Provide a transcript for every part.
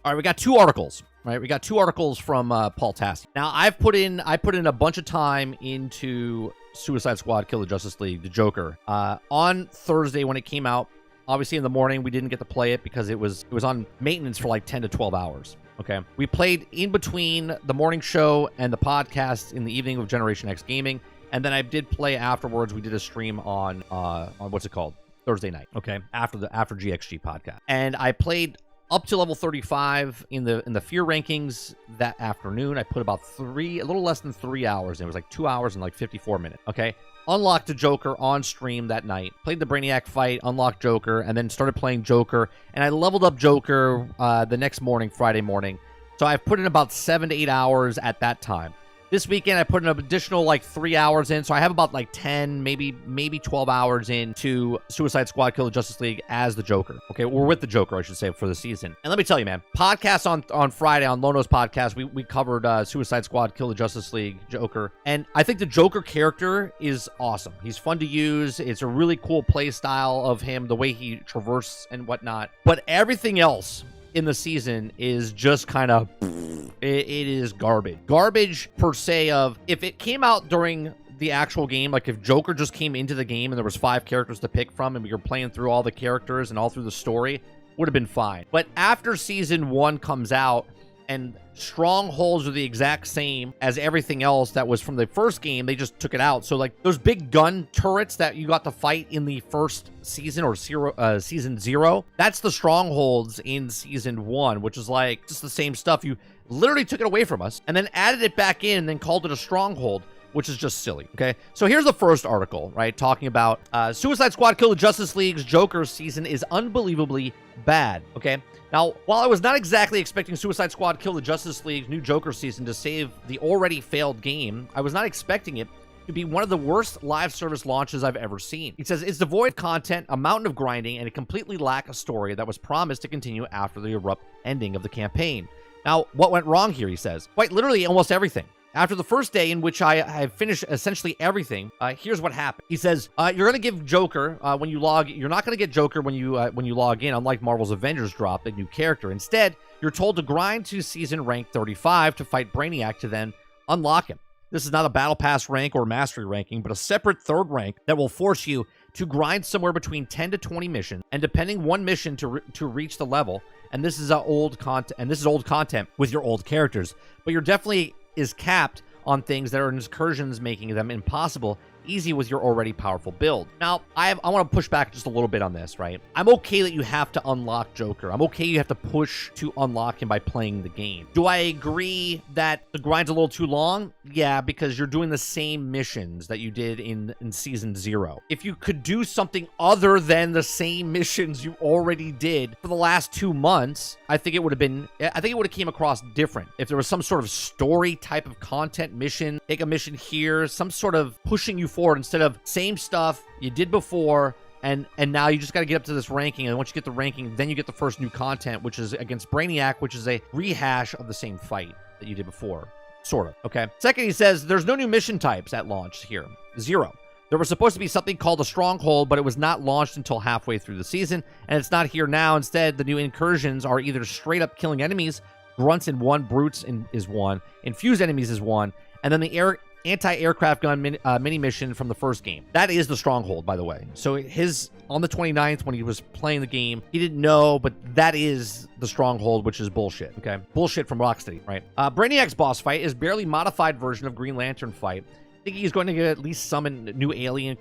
All right, we got 2 articles. Right, we got 2 articles from Paul Tassi. Now, I put in a bunch of time into Suicide Squad: Kill the Justice League, the Joker. On Thursday when it came out, obviously in the morning we didn't get to play it because it was on maintenance for like 10 to 12 hours. Okay, we played in between the morning show and the podcast in the evening with Generation X Gaming, and then I did play afterwards. We did a stream on what's it called, Thursday night. Okay, after GXG podcast, and I played up to level 35 in the fear rankings that afternoon. I put about a little less than 3 hours. It was like 2 hours and like 54 minutes. Okay. Unlocked the Joker on stream that night. Played the Brainiac fight, unlocked Joker, and then started playing Joker. And I leveled up Joker the next morning, Friday morning. So I've put in about 7 to 8 hours at that time. This weekend, I put an additional like 3 hours in, so I have about like 10, maybe 12 hours into Suicide Squad: Kill the Justice League as the Joker. Okay, we're with the Joker, I should say, for the season. And let me tell you, man, podcast on Friday on Lono's podcast, we covered Suicide Squad: Kill the Justice League Joker, and I think the Joker character is awesome. He's fun to use. It's a really cool play style of him, the way he traverses and whatnot. But everything else in the season is just kind of it is garbage per se. Of if it came out during the actual game, like if Joker just came into the game and there was 5 characters to pick from and we were playing through all the characters and all through the story, would have been fine. But after season 1 comes out and strongholds are the exact same as everything else that was from the first game, they just took it out. So like those big gun turrets that you got to fight in the first season or season 0, that's the strongholds in season 1, which is like just the same stuff. You literally took it away from us and then added it back in and then called it a stronghold, which is just silly. Okay, so here's the first article, right, talking about Suicide Squad: Kill the Justice League's Joker season is unbelievably bad. Okay, now while I was not exactly expecting Suicide Squad: Kill the Justice League's new Joker season to save the already failed game, I was not expecting it to be one of the worst live service launches I've ever seen. He says it's devoid of content, a mountain of grinding, and it completely lacks a story that was promised to continue after the abrupt ending of the campaign. Now, what went wrong here, he says? Quite literally, almost everything. After the first day in which I finished essentially everything, here's what happened. He says, you're going to give Joker, when you log, you're not going to get Joker when you log in, unlike Marvel's Avengers drop, a new character. Instead, you're told to grind to season rank 35 to fight Brainiac to then unlock him. This is not a battle pass rank or mastery ranking, but a separate third rank that will force you to grind somewhere between 10 to 20 missions, and depending one mission to reach the level. And this is old content with your old characters, but you're definitely is capped on things that are incursions, making them impossible easy with your already powerful build. Now, I want to push back just a little bit on this, right? I'm okay that you have to unlock Joker. I'm okay you have to push to unlock him by playing the game. Do I agree that the grind's a little too long? Yeah, because you're doing the same missions that you did in season 0. If you could do something other than the same missions you already did for the last 2 months, I think it would have came across different. If there was some sort of story type of content mission, take a mission here, some sort of pushing you forward instead of same stuff you did before, and now you just got to get up to this ranking, and once you get the ranking, then you get the first new content, which is against Brainiac, which is a rehash of the same fight that you did before, sort of. Okay. Second, he says there's no new mission types at launch here. 0. There was supposed to be something called a stronghold, but it was not launched until halfway through the season, and it's not here now. Instead, the new incursions are either straight up killing enemies, grunts in 1, brutes is 1, infused enemies is 1, and then the anti-aircraft gun mini mission from the first game. That is the stronghold, by the way. So on the 29th, when he was playing the game, he didn't know, but that is the stronghold, which is bullshit, okay? Bullshit from Rocksteady, right? Brainiac's boss fight is barely modified version of Green Lantern fight. I think he's going to get at least summon new alien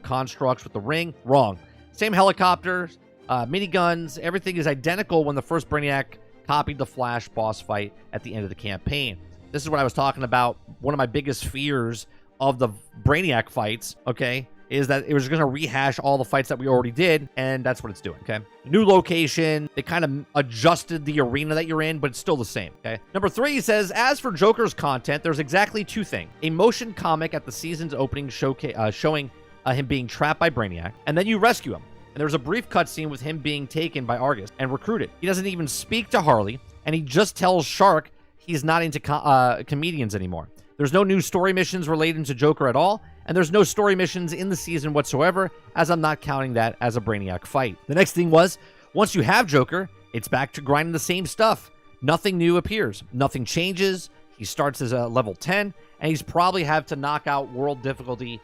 constructs with the ring. Wrong. Same helicopters, miniguns, everything is identical when the first Brainiac copied the Flash boss fight at the end of the campaign. This is what I was talking about. One of my biggest fears of the Brainiac fights, okay, is that it was going to rehash all the fights that we already did, and that's what it's doing, okay? New location. They kind of adjusted the arena that you're in, but it's still the same, okay? Number 3, he says, as for Joker's content, there's exactly 2 things. A motion comic at the season's opening showing him being trapped by Brainiac, and then you rescue him. And there's a brief cutscene with him being taken by Argus and recruited. He doesn't even speak to Harley, and he just tells Shark he's not into comedians anymore. There's no new story missions relating to Joker at all, and there's no story missions in the season whatsoever, as I'm not counting that as a Brainiac fight. The next thing was, once you have Joker, it's back to grinding the same stuff. Nothing new appears. Nothing changes. He starts as a level 10, and he's probably have to knock out world difficulty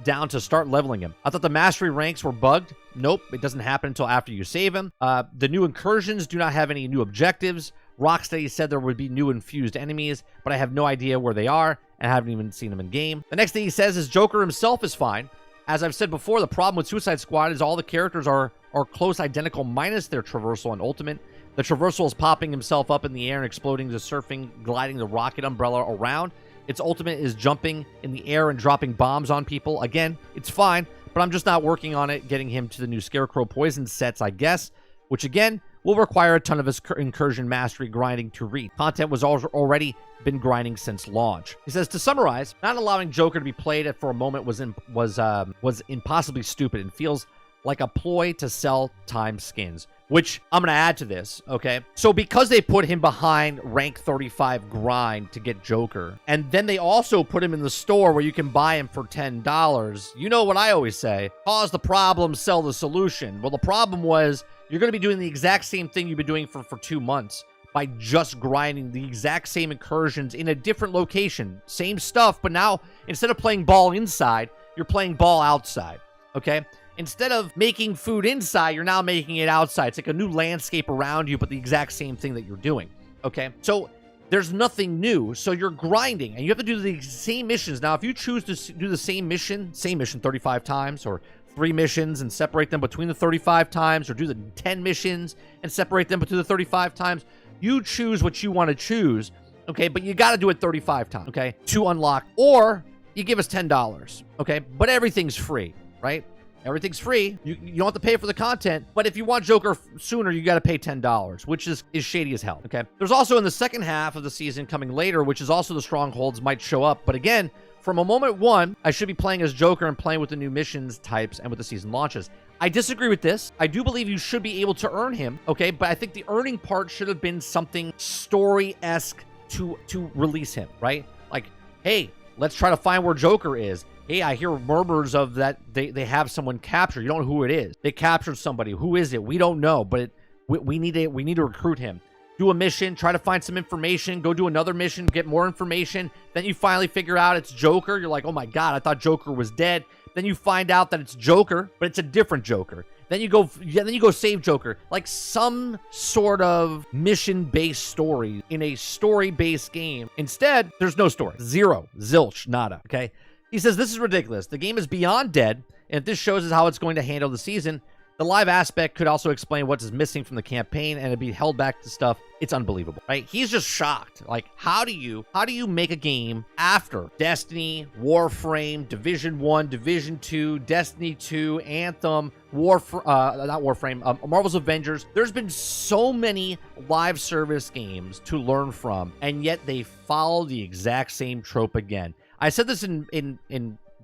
down to start leveling him. I thought the mastery ranks were bugged. Nope, it doesn't happen until after you save him. The new incursions do not have any new objectives. Rocksteady said there would be new infused enemies, but I have no idea where they are, and I haven't even seen them in game. The next thing he says is Joker himself is fine. As I've said before, the problem with Suicide Squad is all the characters are close identical minus their traversal and ultimate. The traversal is popping himself up in the air and exploding the surfing, gliding the rocket umbrella around. Its ultimate is jumping in the air and dropping bombs on people. Again, it's fine, but I'm just not working on it, getting him to the new Scarecrow poison sets, I guess, which again will require a ton of his incursion mastery grinding to reach. Content was already been grinding since launch. He says, to summarize, not allowing Joker to be played for a moment was impossibly stupid and feels like a ploy to sell time skins, which I'm going to add to this, okay? So because they put him behind rank 35 grind to get Joker, and then they also put him in the store where you can buy him for $10, you know what I always say, cause the problem, sell the solution. Well, the problem was you're going to be doing the exact same thing you've been doing for 2 months by just grinding the exact same incursions in a different location. Same stuff, but now instead of playing ball inside, you're playing ball outside, okay? Instead of making food inside, you're now making it outside. It's like a new landscape around you, but the exact same thing that you're doing, okay? So there's nothing new, so you're grinding, and you have to do the same missions. Now, if you choose to do the same mission 35 times, or 3 missions and separate them between the 35 times, or do the 10 missions and separate them between the 35 times, you choose what you want to choose, okay? But you got to do it 35 times, okay, to unlock, or you give us $10, okay? But everything's free, right? Everything's free. You don't have to pay for the content, but if you want Joker sooner, you got to pay $10, which is shady as hell, okay? There's also in the second half of the season coming later, which is also the strongholds might show up, but again, from a moment one, I should be playing as Joker and playing with the new missions types and with the season launches. I disagree with this. I do believe you should be able to earn him, okay? But I think the earning part should have been something story-esque to release him, right? Like, hey, let's try to find where Joker is. Hey, I hear murmurs of that they have someone captured. You don't know who it is. They captured somebody. Who is it? We don't know, but we need to recruit him. Do a mission, try to find some information, go do another mission, get more information. Then you finally figure out it's Joker. You're like, oh my God, I thought Joker was dead. Then you find out that it's Joker, but it's a different Joker. Then you go save Joker. Like some sort of mission-based story in a story-based game. Instead, there's no story. Zero. Zilch. Nada. Okay? He says, this is ridiculous. The game is beyond dead, and if this shows us how it's going to handle the season, the live aspect could also explain what is missing from the campaign, and it'd be held back to stuff. It's unbelievable, right? He's just shocked. Like, how do you make a game after Destiny, Warframe, Division 1, Division 2, Destiny 2, Anthem, Marvel's Avengers? There's been so many live service games to learn from, and yet they follow the exact same trope again. I said this in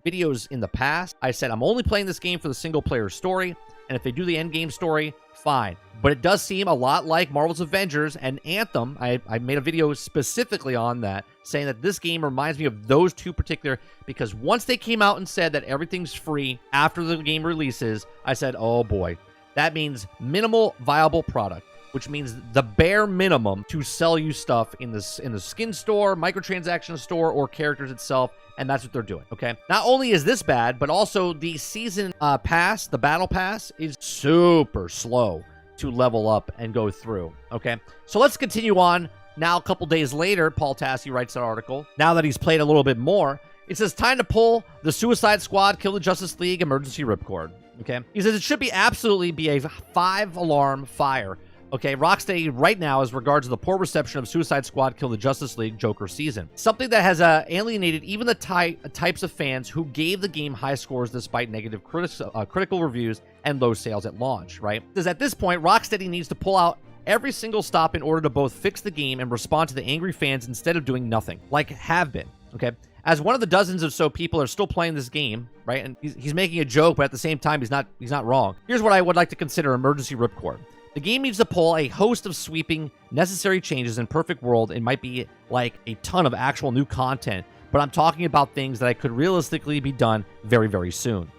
videos in the past. I said, I'm only playing this game for the single player story. And if they do the end game story, fine. But it does seem a lot like Marvel's Avengers and Anthem. I made a video specifically on that, saying that this game reminds me of those two particular, because once they came out and said that everything's free after the game releases, I said, oh boy, that means minimal viable product, which means the bare minimum to sell you stuff in the skin store, microtransaction store, or characters itself. And that's what they're doing, okay? Not only is this bad, but also the season pass, the battle pass, is super slow to level up and go through, okay? So let's continue on. Now, a couple days later, Paul Tassi writes an article. Now that he's played a little bit more, it says, time to pull the Suicide Squad Kill the Justice League emergency ripcord, okay? He says it should absolutely be a 5-alarm fire. Okay, Rocksteady right now as regards to the poor reception of Suicide Squad Kill the Justice League Joker season. Something that has alienated even the types of fans who gave the game high scores despite negative critical reviews and low sales at launch, right? Because at this point, Rocksteady needs to pull out every single stop in order to both fix the game and respond to the angry fans instead of doing nothing, like have been, okay? As one of the dozens or so people are still playing this game, right? And he's making a joke, but at the same time, he's not wrong. Here's what I would like to consider emergency ripcord. The game needs to pull a host of sweeping, necessary changes in perfect world. It might be like a ton of actual new content, but I'm talking about things that could realistically be done very, very soon.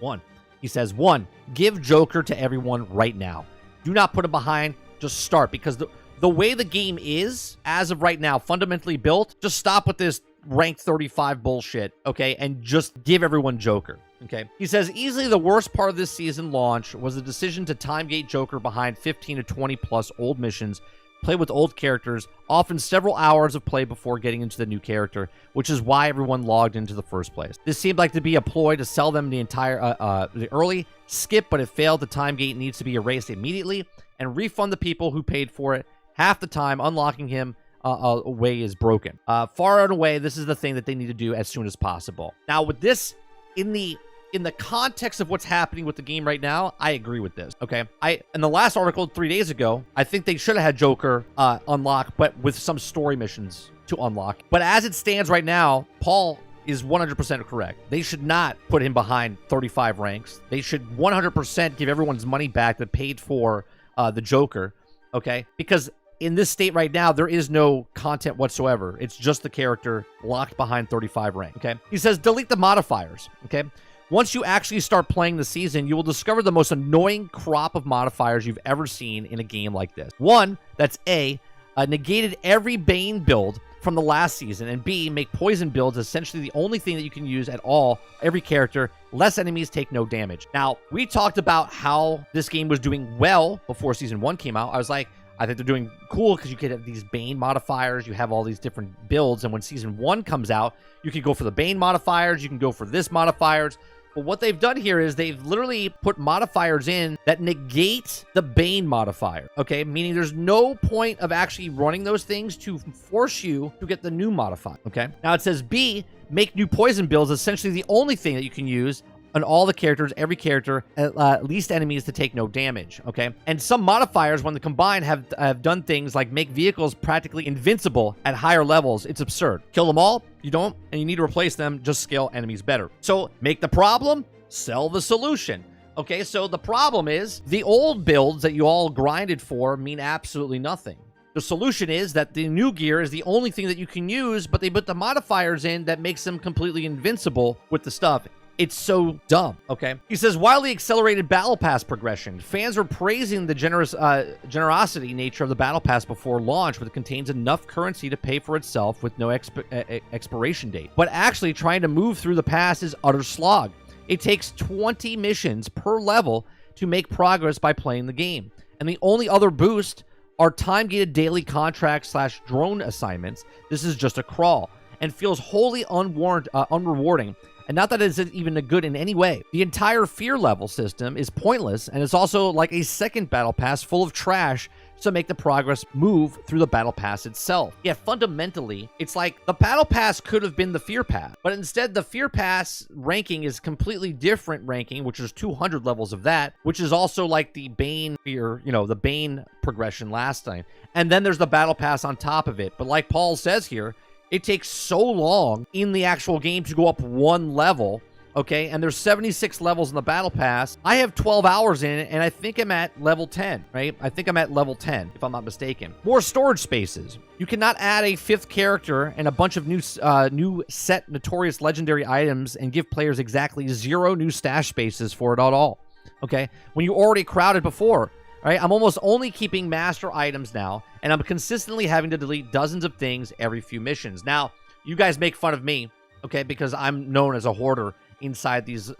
He says, 1, give Joker to everyone right now. Do not put him behind, just start, because the way the game is, as of right now, fundamentally built, just stop with this ranked 35 bullshit, okay? And just give everyone Joker, okay? He says, easily the worst part of this season launch was the decision to time gate Joker behind 15 to 20 plus old missions, play with old characters, often several hours of play before getting into the new character, which is why everyone logged into the first place. This seemed like to be a ploy to sell them the entire the early skip, but it failed. The time gate needs to be erased immediately and refund the people who paid for it. Half the time, unlocking him away is broken. Far and away, this is the thing that they need to do as soon as possible. Now, with this in the context of what's happening with the game right now, I agree with this, okay? In the last article 3 days ago, I think they should have had Joker unlock, but with some story missions to unlock. But as it stands right now, Paul is 100% correct. They should not put him behind 35 ranks. They should 100% give everyone's money back that paid for the Joker, okay? Because in this state right now, there is no content whatsoever. It's just the character locked behind 35 rank, okay? He says, delete the modifiers, okay? Once you actually start playing the season, you will discover the most annoying crop of modifiers you've ever seen in a game like this. One, that's A, negated every Bane build from the last season, and B, make poison builds essentially the only thing that you can use at all, every character, less enemies take no damage. Now, we talked about how this game was doing well before Season 1 came out. I was like, I think they're doing cool because you could have these Bane modifiers, you have all these different builds, and when Season 1 comes out, you can go for the Bane modifiers, you can go for this modifiers. But what they've done here is they've literally put modifiers in that negate the Bane modifier, okay? Meaning there's no point of actually running those things to force you to get the new modifier, okay? Now it says B, make new poison builds, essentially the only thing that you can use on all the characters, every character, at least enemies to take no damage, okay? And some modifiers, when they combine, have done things like make vehicles practically invincible at higher levels. It's absurd. Kill them all, you don't, and you need to replace them, just scale enemies better. So make the problem, sell the solution. Okay, so the problem is the old builds that you all grinded for mean absolutely nothing. The solution is that the new gear is the only thing that you can use, but they put the modifiers in that makes them completely invincible with the stuff. It's so dumb, okay? He says, wildly accelerated Battle Pass progression. Fans are praising the generosity nature of the Battle Pass before launch, but it contains enough currency to pay for itself with no expiration date. But actually trying to move through the pass is utter slog. It takes 20 missions per level to make progress by playing the game. And the only other boost are time-gated daily contracts / drone assignments. This is just a crawl and feels wholly unrewarding. And not that it's even a good in any way. The entire fear level system is pointless, and it's also like a second battle pass full of trash to make the progress move through the battle pass itself. Yeah, fundamentally, it's like the battle pass could have been the fear pass, but instead the fear pass ranking is completely different ranking, which is 200 levels of that, which is also like the Bane fear, the Bane progression last time. And then there's the battle pass on top of it. But like Paul says here, it takes so long in the actual game to go up one level, okay? And there's 76 levels in the Battle Pass. I have 12 hours in it, and I think I'm at level 10, right? I think I'm at level 10, if I'm not mistaken. More storage spaces. You cannot add a fifth character and a bunch of new set notorious legendary items and give players exactly 0 new stash spaces for it at all, okay? When you already crowded before. Right, I'm almost only keeping master items now, and I'm consistently having to delete dozens of things every few missions. Now, you guys make fun of me, okay, because I'm known as a hoarder inside these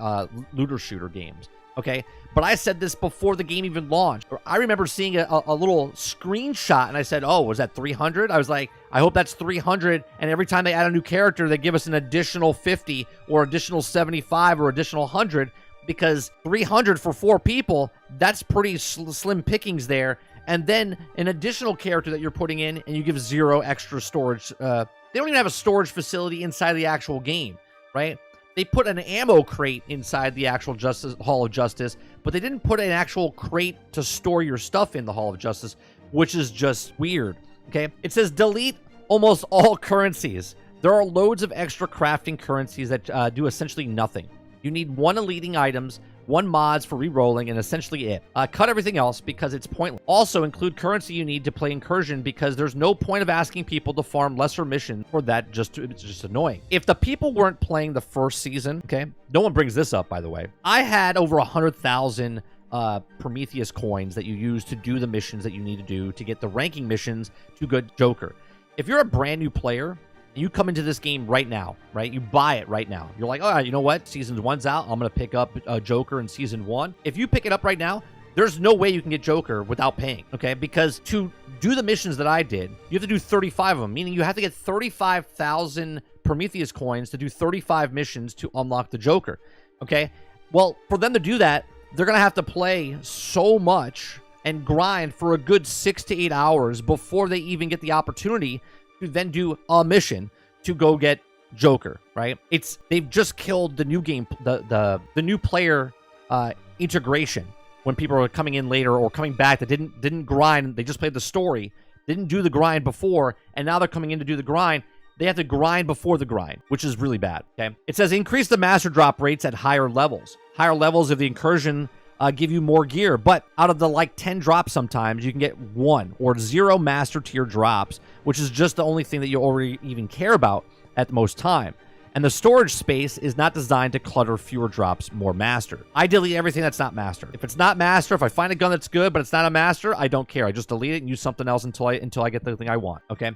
looter shooter games, okay? But I said this before the game even launched. I remember seeing a little screenshot, and I said, oh, was that 300? I was like, I hope that's 300, and every time they add a new character, they give us an additional 50 or additional 75 or additional 100, because 300 for 4 people, that's pretty slim pickings there. And then an additional character that you're putting in, and you give 0 extra storage. They don't even have a storage facility inside the actual game, right? They put an ammo crate inside the actual Hall of Justice, but they didn't put an actual crate to store your stuff in the Hall of Justice, which is just weird, okay? It says delete almost all currencies. There are loads of extra crafting currencies that do essentially nothing. You need 1 elite items, 1 mods for re-rolling, and essentially it. Cut everything else because it's pointless. Also include currency you need to play Incursion because there's no point of asking people to farm lesser missions for that. It's just annoying. If the people weren't playing the first season, okay, no one brings this up, by the way. I had over 100,000 Prometheus coins that you use to do the missions that you need to do to get the ranking missions to good Joker. If you're a brand new player and you come into this game right now, right? You buy it right now. You're like, oh, you know what? Season 1's out. I'm going to pick up Joker in Season 1. If you pick it up right now, there's no way you can get Joker without paying, okay? Because to do the missions that I did, you have to do 35 of them, meaning you have to get 35,000 Prometheus coins to do 35 missions to unlock the Joker, okay? Well, for them to do that, they're going to have to play so much and grind for a good 6 to 8 hours before they even get the opportunity to then do a mission to go get Joker, right? They've just killed the new game, the new player integration. When people are coming in later or coming back that didn't grind, they just played the story, didn't do the grind before, and now they're coming in to do the grind. They have to grind before the grind, which is really bad, okay? It says increase the master drop rates at higher levels. Higher levels of the incursion give you more gear, but out of the like 10 drops sometimes, you can get 1 or 0 master tier drops, which is just the only thing that you already even care about at the most time. And the storage space is not designed to clutter fewer drops, more master. I delete everything that's not master. If it's not master, if I find a gun that's good, but it's not a master, I don't care. I just delete it and use something else until I get the thing I want, okay?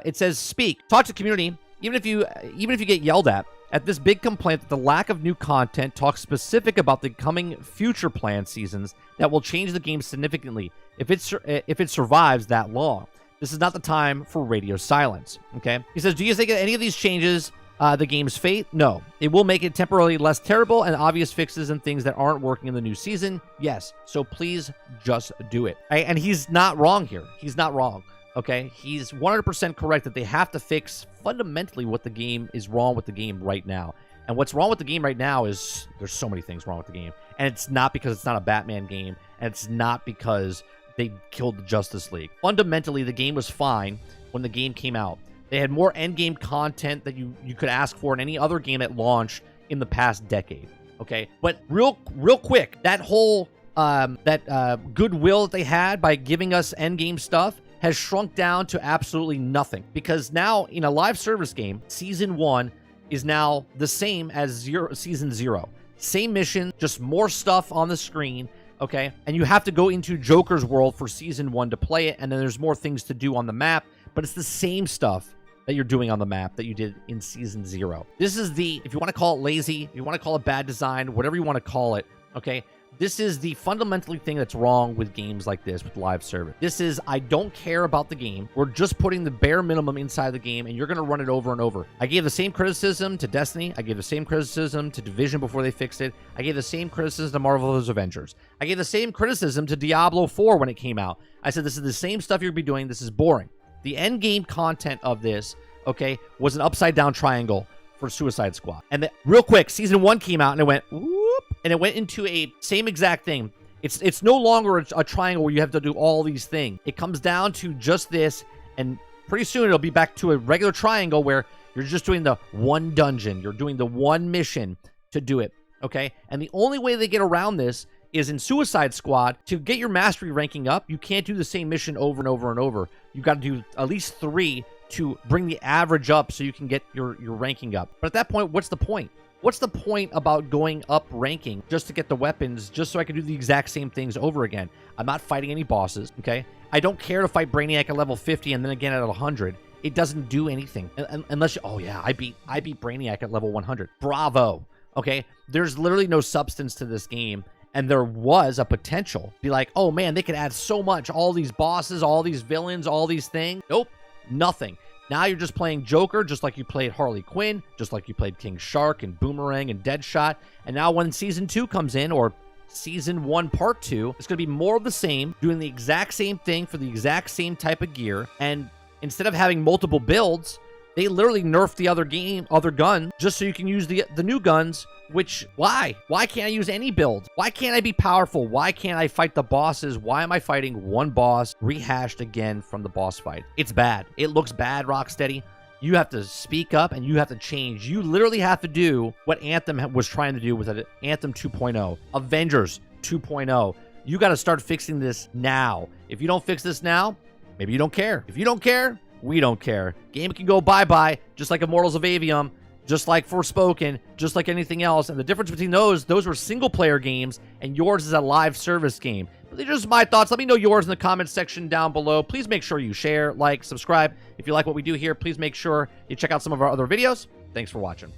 It says speak. Talk to community, even if you get yelled at this big complaint that the lack of new content talks specific about the coming future planned seasons that will change the game significantly if it survives that long. This is not the time for radio silence, okay? He says, do you think that any of these changes the game's fate? No. It will make it temporarily less terrible and obvious fixes and things that aren't working in the new season. Yes. So please just do it. And he's not wrong here. He's not wrong. Okay? He's 100% correct that they have to fix fundamentally what the game is wrong with the game right now. And what's wrong with the game right now is there's so many things wrong with the game. And it's not because it's not a Batman game. And it's not because they killed the Justice League. Fundamentally, the game was fine when the game came out. They had more endgame content that you could ask for in any other game that launched in the past decade, okay? But real quick, that whole goodwill that they had by giving us endgame stuff has shrunk down to absolutely nothing. Because now, in a live service game, Season 1 is now the same as Season 0. Same mission, just more stuff on the screen, okay? And you have to go into Joker's world for Season 1 to play it, and then there's more things to do on the map, but it's the same stuff that you're doing on the map that you did in Season 0. This is if you want to call it lazy, if you want to call it bad design, whatever you want to call it, okay? This is the fundamentally thing that's wrong with games like this, with live service. This is, I don't care about the game. We're just putting the bare minimum inside the game, and you're going to run it over and over. I gave the same criticism to Destiny. I gave the same criticism to Division before they fixed it. I gave the same criticism to Marvel's Avengers. I gave the same criticism to Diablo 4 when it came out. I said, this is the same stuff you'll be doing. This is boring. The end game content of this, okay, was an upside down triangle for Suicide Squad. And real quick, Season 1 came out and it went whoop, and it went into a same exact thing. It's no longer a triangle where you have to do all these things. It comes down to just this, and pretty soon it'll be back to a regular triangle where you're just doing the one dungeon. You're doing the one mission to do it, okay? And the only way they get around this is in Suicide Squad. To get your mastery ranking up, you can't do the same mission over and over and over. You got to do at least 3 to bring the average up so you can get your ranking up. But at that point, what's the point? What's the point about going up ranking just to get the weapons, just so I can do the exact same things over again? I'm not fighting any bosses, okay? I don't care to fight Brainiac at level 50 and then again at 100. It doesn't do anything unless you, oh yeah, I beat Brainiac at level 100. Bravo, okay? There's literally no substance to this game. And there was a potential. Be like, oh man, they could add so much. All these bosses, all these villains, all these things. Nope, nothing. Now you're just playing Joker, just like you played Harley Quinn, just like you played King Shark and Boomerang and Deadshot. And now when Season 2 comes in, or Season 1 Part 2, it's going to be more of the same, doing the exact same thing for the exact same type of gear. And instead of having multiple builds, they literally nerfed the other gun, just so you can use the new guns. Which, why? Why can't I use any build? Why can't I be powerful? Why can't I fight the bosses? Why am I fighting one boss rehashed again from the boss fight? It's bad. It looks bad, Rocksteady. You have to speak up and you have to change. You literally have to do what Anthem was trying to do with Anthem 2.0, Avengers 2.0. You got to start fixing this now. If you don't fix this now, maybe you don't care. If you don't care, we don't care. Game can go bye-bye, just like Immortals of Avium. just like Forspoken, just like anything else. And the difference between those were single-player games, and yours is a live service game. But these are just my thoughts. Let me know yours in the comments section down below. Please make sure you share, like, subscribe. If you like what we do here, please make sure you check out some of our other videos. Thanks for watching.